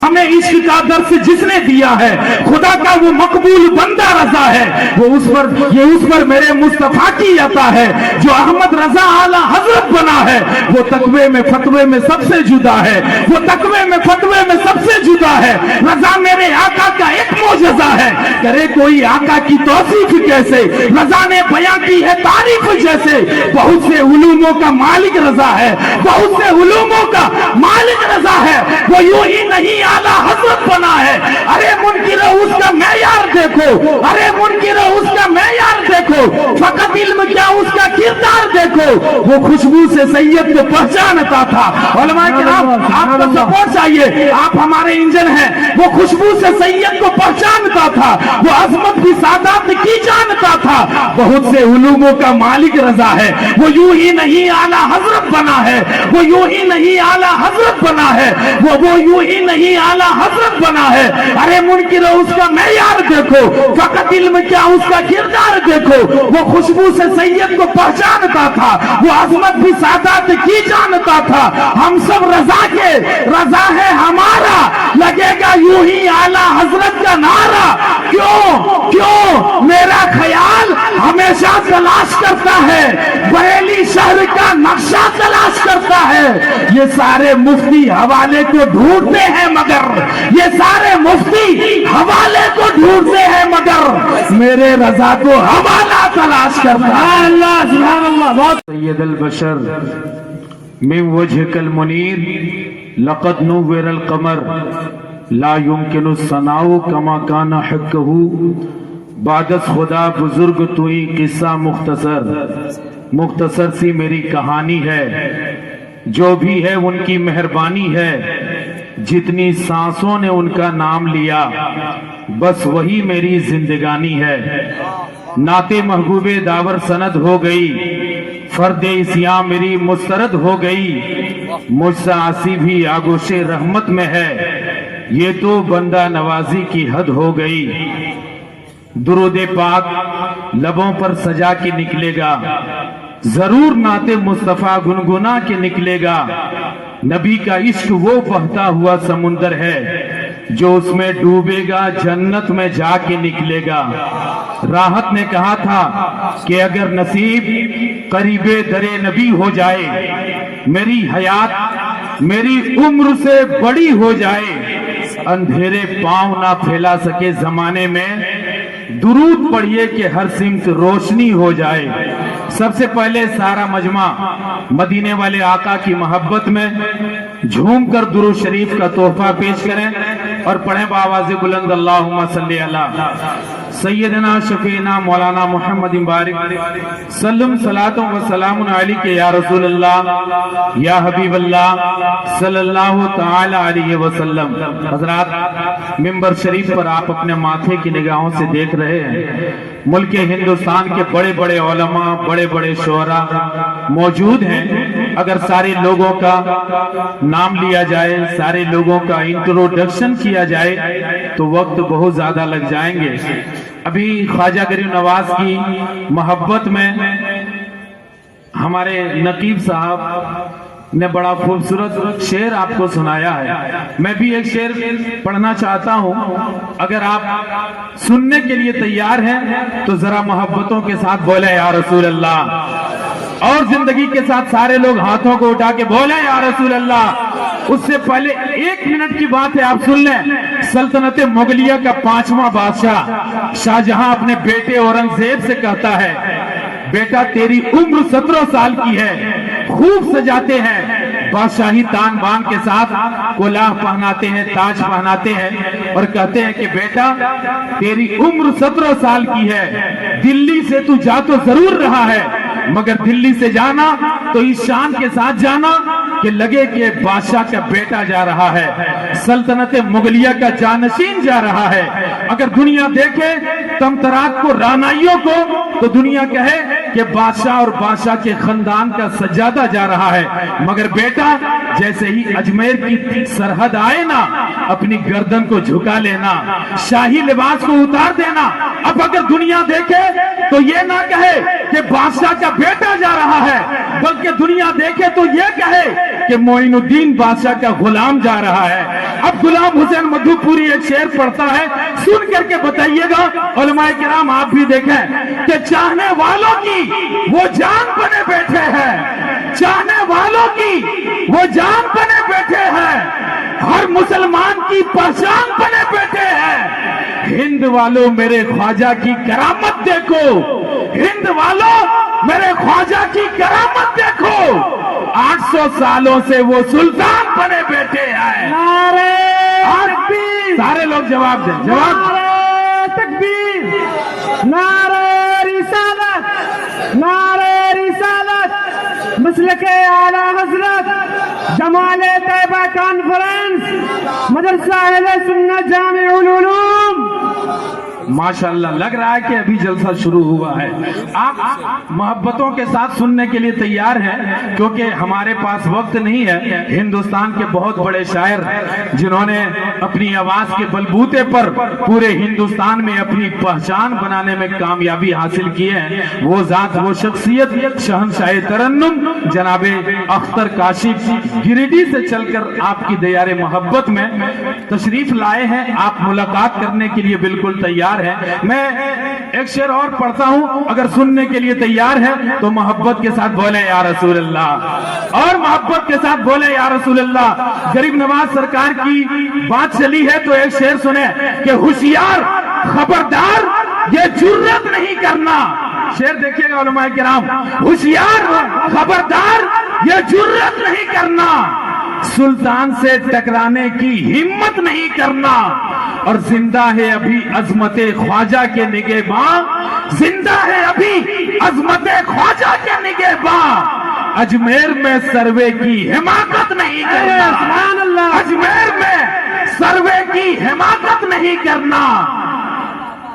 ہمیں عشق کا درس جس نے دیا ہے خدا کا وہ مقبول بندہ رضا ہے، وہ اس پر میرے مصطفیٰ کی عطا ہے، جو احمد رضا اعلیٰ حضرت بنا ہے، وہ تقوی میں فتوے میں سب سے جدا ہے، وہ تقوی میں فتوے میں سب سے جدا ہے۔ رضا میرے آقا کا ایک معجزہ ہے، کرے کوئی آقا کی توصیف کیسے، رضا نے بیان کی ہے تعریف جیسے، بہت سے علوموں کا مالک رضا ہے، بہت سے علوموں کا مالک رضا ہے، وہ یوں ہی نہیں اعلیٰ حضرت بنا ہے۔ ارے منکرو اس کا معیار دیکھو، ارے منکرو اس کا معیار دیکھو، فقط علم کیا اس کا کردار دیکھو۔ وہ خوشبو سے سید کو پہچانتا تھا۔ علماء کرام آپ کو سپورٹ چاہیے، آپ ہمارے انجن ہیں۔ وہ خوشبو سے سید کو پہچانتا تھا، وہ عظمت بھی سادات کی جانتا تھا۔ بہت سے علوموں کا مالک رضا ہے، وہ یوں ہی نہیں اعلیٰ حضرت بنا ہے، وہ یوں ہی نہیں اعلیٰ حضرت بنا ہے، وہ یوں ہی نہیں اعلیٰ حضرت بنا ہے۔ ارے منکرو اس کا معیار دیکھو، فقط علم کیا اس کا کردار دیکھو۔ وہ خوشبو سے سید کو پہچانتا تھا، وہ عظمت بھی سادات کی جانتا تھا۔ ہم سب رضا کے، رضا ہے ہمارا، لگے گا یوں ہی اعلیٰ حضرت کا نعرہ۔ کیوں میرا خیال ہمیشہ تلاش کرتا ہے، بریلی شہر کا نقشہ تلاش کرتا ہے۔ یہ سارے مفتی حوالے کو ڈھونڈتے ہیں مگر، یہ سارے مفتی حوالے کو ڈھونڈتے ہیں مگر میرے رضا کو حوالہ تلاش کرتا ہے۔ اللہ سبحان اللہ۔ سید البشر من وجهك المنیر لقد نور القمر لا يمكن الثناء كما كان حقه بعد از خدا بزرگ توئی قصہ مختصر سی میری کہانی ہے، جو بھی ہے ان کی مہربانی ہے، جتنی سانسوں نے ان کا نام لیا بس وہی میری زندگانی ہے۔ نعت محبوب داور سند ہو گئی، فرد اسیاں میری مسترد ہو گئی، مجھ سے عاصی بھی آگوش رحمت میں ہے، یہ تو بندہ نوازی کی حد ہو گئی۔ درود پاک لبوں پر سجا کے نکلے گا، ضرور نعت مصطفیٰ گنگنا کے نکلے گا۔ نبی کا عشق وہ بہتا ہوا سمندر ہے، جو اس میں ڈوبے گا جنت میں جا کے نکلے گا۔ راحت نے کہا تھا کہ اگر نصیب قریب در نبی ہو جائے، میری حیات میری عمر سے بڑی ہو جائے، اندھیرے پاؤں نہ پھیلا سکے زمانے میں، درود پڑھیے کہ ہر سمت روشنی ہو جائے۔ سب سے پہلے سارا مجمع مدینے والے آقا کی محبت میں جھوم کر درود شریف کا تحفہ پیش کریں اور پڑھیں بآواز بلند اللہم صلی علی سیدنا شفیعنا مولانا محمد مبارک سلم صلاۃ و سلام علیک یا رسول اللہ یا حبیب اللہ صلی اللہ تعالی علیہ وسلم۔ حضرات ممبر شریف پر آپ اپنے ماتھے کی نگاہوں سے دیکھ رہے ہیں، ملک ہندوستان کے بڑے بڑے علماء، بڑے بڑے شعراء موجود ہیں۔ اگر سارے لوگوں کا نام لیا جائے، سارے لوگوں کا انٹروڈکشن کیا جائے تو وقت بہت زیادہ لگ جائیں گے۔ ابھی خواجہ غریب نواز کی محبت میں ہمارے نقیب صاحب نے بڑا خوبصورت شعر آپ کو سنایا ہے، میں بھی ایک شعر پڑھنا چاہتا ہوں۔ اگر آپ سننے کے لیے تیار ہیں تو ذرا محبتوں کے ساتھ بولے یا رسول اللہ، اور زندگی کے ساتھ سارے لوگ ہاتھوں کو اٹھا کے بولے یا رسول اللہ۔ اس سے پہلے 1 منٹ کی بات ہے، آپ سن لیں۔ سلطنت مغلیہ کا 5واں بادشاہ شاہجہاں اپنے بیٹے اورنگزیب سے کہتا ہے، بیٹا تیری عمر 17 سال کی ہے، خوب سجاتے ہیں، بادشاہی تان بان کے ساتھ کلاه پہناتے ہیں، تاج پہناتے ہیں، اور کہتے ہیں کہ بیٹا تیری عمر 17 سال کی ہے، دلی سے تو جا تو ضرور رہا ہے، مگر دلی سے جانا تو اس شان کے ساتھ جانا کہ لگے کہ بادشاہ کا بیٹا جا رہا ہے، سلطنت مغلیہ کا جانشین جا رہا ہے۔ اگر دنیا دیکھے تمتراک کو، رانائیوں کو، تو دنیا کہے کہ بادشاہ اور بادشاہ کے خاندان کا سجادہ جا رہا ہے، مگر بیٹا जैसे ही अजमेर की सरहद आए ना, अपनी गर्दन को झुका लेना, शाही लिबास को उतार देना। अब अगर दुनिया देखे तो ये ना कहे कि बादशाह का बेटा जा रहा है, बल्कि दुनिया देखे तो ये कहे कि मोइनुद्दीन बादशाह का गुलाम जा रहा है। अब गुलाम हुसैन मधुपुरी एक शेर पढ़ता है, सुन करके बताइएगा। उलमाए किराम आप भी देखें कि चाहने वालों की वो जान बने बैठे हैं, चाहने वालों की वो जान बने बैठे हैं, हर मुसलमान की पहचान बने बैठे हैं। हिंद वालों मेरे ख्वाजा की करामत देखो, हिंद वालों मेरे ख्वाजा की करामत देखो, 800 सालों से वो सुल्तान बने बैठे हैं। नारे तकबीर, सारे लोग जवाब दें, जवाब। नारे तकबीर, नारे रिसालत, नारे रिसालत, मसलके आला हजरत, जमाले तैयबा कॉन्फ्रेंस, मदरसा अहले सुन्नत जामिउल उलूम। माशाअल्लाह, लग रहा है कि अभी जलसा शुरू हुआ है। आप मोहब्बतों के साथ सुनने के लिए तैयार हैं, क्योंकि हमारे पास वक्त नहीं है। हिंदुस्तान के बहुत बड़े शायर जिन्होंने अपनी आवाज के बलबूते पर पूरे हिंदुस्तान में अपनी पहचान बनाने में कामयाबी हासिल की है, वो जात, वो शख्सियत शहंशाह तरन्नुम जनाबे अख्तर काशिफ गिरिडीह से चलकर आपकी दयारे मोहब्बत में तशरीफ लाए हैं। आप मुलाकात करने के लिए बिल्कुल तैयार है। मैं एक शेर और पढ़ता हूं, अगर सुनने के लिए तैयार है तो मोहब्बत के साथ बोले या रसूल अल्लाह, और मोहब्बत के साथ बोले या रसूल अल्लाह। गरीब नवाज सरकार की बात चली है तो एक शेर सुने कि होशियार खबरदार ये जुर्रत नहीं करना। शेर देखिएगा उलमाए किराम, होशियार खबरदार ये जुर्रत नहीं करना, सुल्तान से टकराने की हिम्मत नहीं करना, और जिंदा है अभी अजमते ख्वाजा के निगहबां, जिंदा है अभी अजमते ख्वाजा के निगहबां, अजमेर में सर्वे की हिमाकत नहीं करना, अजमेर में सर्वे की हिमाकत नहीं करना,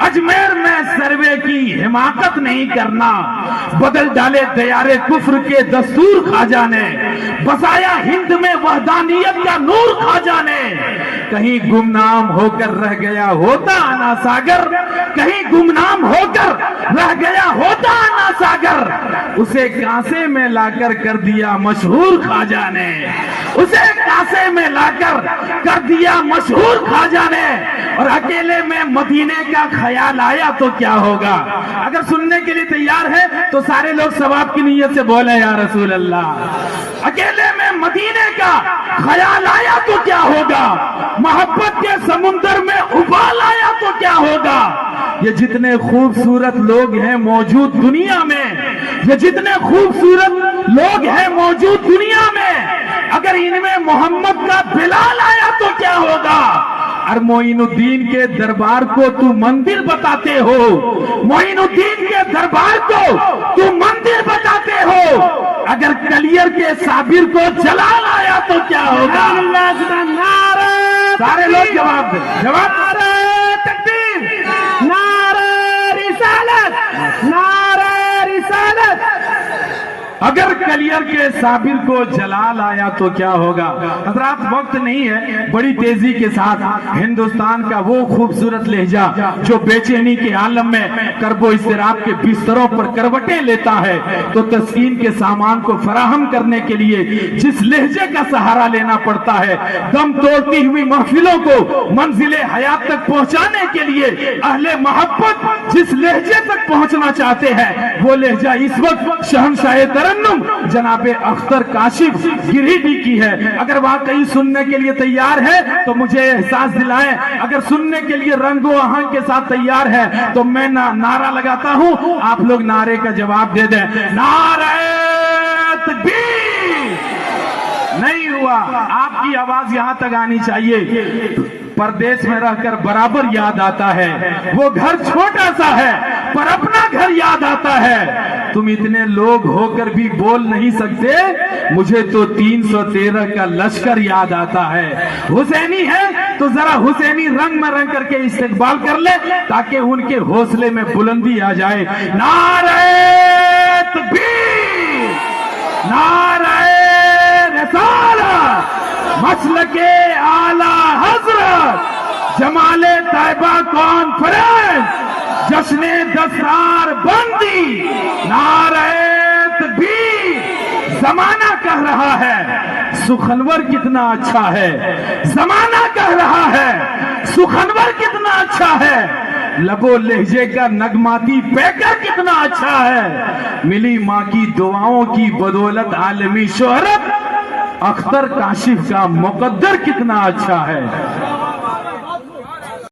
अजमेर में सर्वे की हिमाकत नहीं करना। बदल डाले दयारे कुफ्र के दस्तूर ख्वाजा ने, बसाया हिंद में वहदानियत का नूर ख्वाजा ने। कहीं गुमनाम होकर रह गया होता आना सागर, कहीं गुमनाम होकर रह गया होता आना सागर, उसे कांसे में लाकर कर दिया मशहूर ख्वाजा ने, उसे कांसे में लाकर कर दिया मशहूर ख्वाजा ने। और अकेले में मदीने का ख्याल आया तो क्या होगा। अगर सुनने के लिए तैयार है तो सारे लोग सवाब की नीयत से बोले या रसूल अल्लाह। अकेले में मदीने का ख्याल आया तो क्या होगा, मोहब्बत के समुंदर में उबाल आया तो क्या होगा। ये जितने खूबसूरत लोग हैं मौजूद दुनिया में, ये जितने खूबसूरत लोग हैं मौजूद दुनिया में, अगर इनमें मोहम्मद का बिलाल आया तो क्या होगा। और मोइनुद्दीन के दरबार को तू मंदिर बताते हो, मोइनुद्दीन के दरबार को तू मंदिर बताते हो, अगर कलियर के साबिर को जलाल आया तो क्या होगा। सारे लोग जवाब दें, जवाब। नारे तकबीर, नारे रिसालत, नारे रिसालत। अगर कलियर के साबिर को जलाल आया तो क्या होगा। हजरात वक्त नहीं है, बड़ी तेजी के साथ हिंदुस्तान का वो खूबसूरत लहजा जो बेचैनी के आलम में करबो इस्तराब के बिस्तरों पर करवटें लेता है, तो तस्कीन के सामान को फराहम करने के लिए जिस लहजे का सहारा लेना पड़ता है, दम तोड़ती हुई महफिलों को मंजिले हयात तक पहुंचाने के लिए अहले मोहब्बत जिस लहजे तक पहुंचना चाहते हैं, वो लहजा इस वक्त शहंशाह तरन्नुम जनाबे अख्तर काशिफ गिरिडीह की है। अगर वाकई सुनने के लिए तैयार है तो मुझे एहसास दिलाएं, अगर सुनने के लिए रंगो आहंग के साथ तैयार है तो मैं नारा लगाता हूं, आप लोग नारे का जवाब दे दें। नारे तकबीर। नहीं हुआ, आपकी आवाज यहां तक आनी चाहिए। परदेश में रहकर बराबर याद आता है, वो घर छोटा सा है पर अपना घर याद आता है। तुम इतने लोग होकर भी बोल नहीं सकते, मुझे तो 313 का लश्कर याद आता है। हुसैनी है तो जरा हुसैनी रंग में रंग करके इस्तेकबाल कर ले, ताकि उनके हौसले में बुलंदी आ जाए। नारे तकबीर, नारे रिसालत। مسلک اعلی حضرت جمال طیبہ کانفرنس جشن دستار بندی نعرہ تکبیر زمانہ کہہ رہا ہے سخنور کتنا اچھا ہے زمانہ کہہ رہا ہے سخنور کتنا اچھا ہے لب و لہجے کا نغماتی پیکر کتنا اچھا ہے ملی ماں کی دعاؤں کی بدولت عالمی شہرت اختر کاشف کا مقدر کتنا اچھا ہے